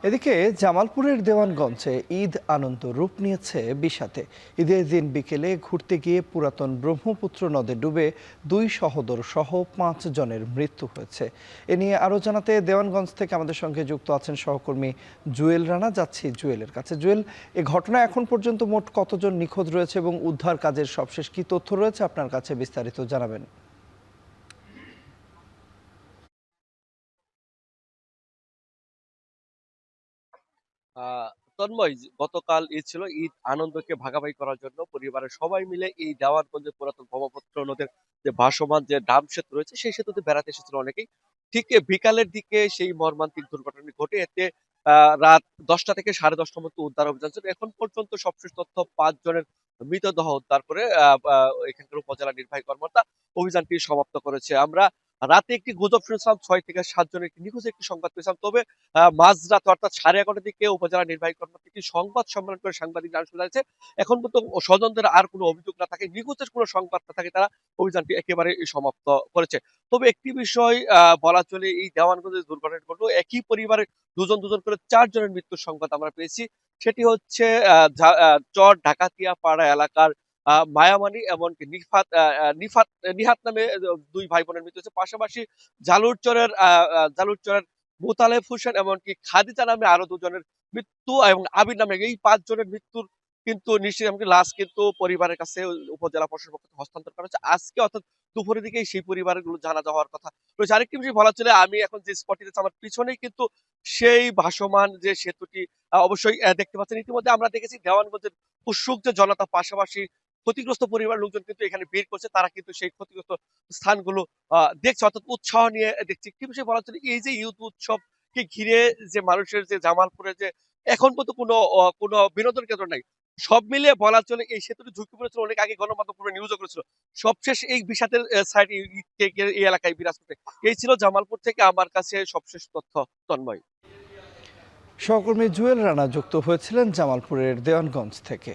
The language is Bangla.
এদিকে জামালপুরের দেওয়ানগঞ্জে ঈদ আনন্দ রূপ নিয়েছে বিশাতে। ঈদের দিন বিকেলে ঘুরতে গিয়ে পুরাতন ব্রহ্মপুত্র নদে ডুবে 2 সহোদর সহ 5 জনের মৃত্যু হয়েছে। এ নিয়ে আরও জানাতে দেওয়ানগঞ্জ থেকে আমাদের সঙ্গে যুক্ত আছেন সহকর্মী জুয়েল রানা। যাচ্ছি জুয়েলের কাছে। জুয়েল, এ ঘটনা এখন পর্যন্ত মোট কতজন নিখোঁজ রয়েছে এবং উদ্ধার কাজের সবশেষ কি তথ্য রয়েছে আপনার কাছে, বিস্তারিত জানাবেন। আহ তন্ময়, গতকাল ঈদ ছিল। ঈদ আনন্দকে ভাগাভাগি করার জন্য পরিবারের সবাই মিলে এই দেওয়ানগঞ্জের পুরাতন ব্রহ্মপুত্র নদের যে ভাসমান যে ডাম সেতু রয়েছে সেই সেতুতে বেড়াতে এসেছিল অনেকেই। ঠিক বিকালের দিকে সেই মর্মান্তিক দুর্ঘটনা ঘটে। এতে রাত 10টা থেকে 10:30টার মধ্যে উদ্ধার অভিযান ছিল। এখন পর্যন্ত সবশেষ তথ্য 5 জনের মৃতদেহ উদ্ধার করে এখানকার উপজেলা নির্বাহী কর্মকর্তা অভিযানটি সমাপ্ত করেছে। আমরা রাতে একটি গুজব শুনেছিলাম 6 থেকে 7 জনের নিখোঁজ একটি সংবাদ পেয়েছিলাম। তবে মাঝরাত অর্থাৎ 11:30টার দিকে উপজেলা নির্বাহী কর্মকর্তা একটি সংবাদ সম্মেলন করে সাংবাদিক জানানো জানিয়েছে এখন পর্যন্ত স্বজনদের আর কোনো অভিযোগ না থাকে, নিখোঁজের কোনো সংবাদ না থাকে, তারা অভিযানটি একেবারে সমাপ্ত করেছে। তবে একটি বিষয় বলা চলে, এই দেওয়ানগঞ্জের দুর্ঘটনা ঘটলো একই পরিবারের দুজন দুজন করে 4 জনের মৃত্যুর সংবাদ আমরা পেয়েছি। সেটি হচ্ছে চর ডাকাতিয়া পাড়া এলাকার মায়ামানি এমনকি নিফাত নিফাত নিহাত নামে 2 ভাই বোনের মৃত্যু হয়েছে। পাশাপাশি জালুরচরের মোতালেব হোসেন এমনকি খাদিজা নামে আরো 2 জনের মৃত্যু এবং আবির নামে এই 5 জনের মৃত্যুর কিন্তু নিশ্চিত এমনকি লাশ কিন্তু পরিবারের কাছে উপজেলা প্রশাসনের পক্ষ থেকে হস্তান্তর করা হচ্ছে আজকে, অর্থাৎ দুপুরের দিকেই সেই পরিবারগুলো জানাজা হওয়ার কথা রয়েছে। আরেকটি বিষয় বলা চলে, আমি এখন যে স্পটটিতে আমার পিছনেই কিন্তু সেই ভাসমান যে সেতুটি অবশ্যই দেখতে পাচ্ছেন। ইতিমধ্যে আমরা দেখেছি দেওয়ানগঞ্জের উৎসুক যে জনতা, পাশাপাশি ক্ষতিগ্রস্ত পরিবার লোকজন কিন্তু এখানে ভিড় করছে, তারা কিন্তু সেই ক্ষতিগ্রস্ত স্থানগুলো দেখছে, অর্থাৎ উৎসাহ নিয়ে দেখছে। একটি বিষয় বলা চলে, এই যে ঈদ উৎসব কে ঘিরে যে মানুষের যে জামালপুরে যে এখন পর্যন্ত কোনো বিনোদন কেন্দ্র নাই, সব মিলিয়ে বলা চলে এই সেতুটি ঝুঁকি পড়েছিল অনেক আগে, গণমাধ্যম নিউজও করেছিল। সবশেষ এই বিষাদের সাইড এই এলাকায় বিরাজ করতে। এই ছিল জামালপুর থেকে আমার কাছে সবশেষ তথ্য, তন্ময়। সহকর্মী জুয়েল রানা যুক্ত হয়েছিলেন জামালপুরের দেওয়ানগঞ্জ থেকে।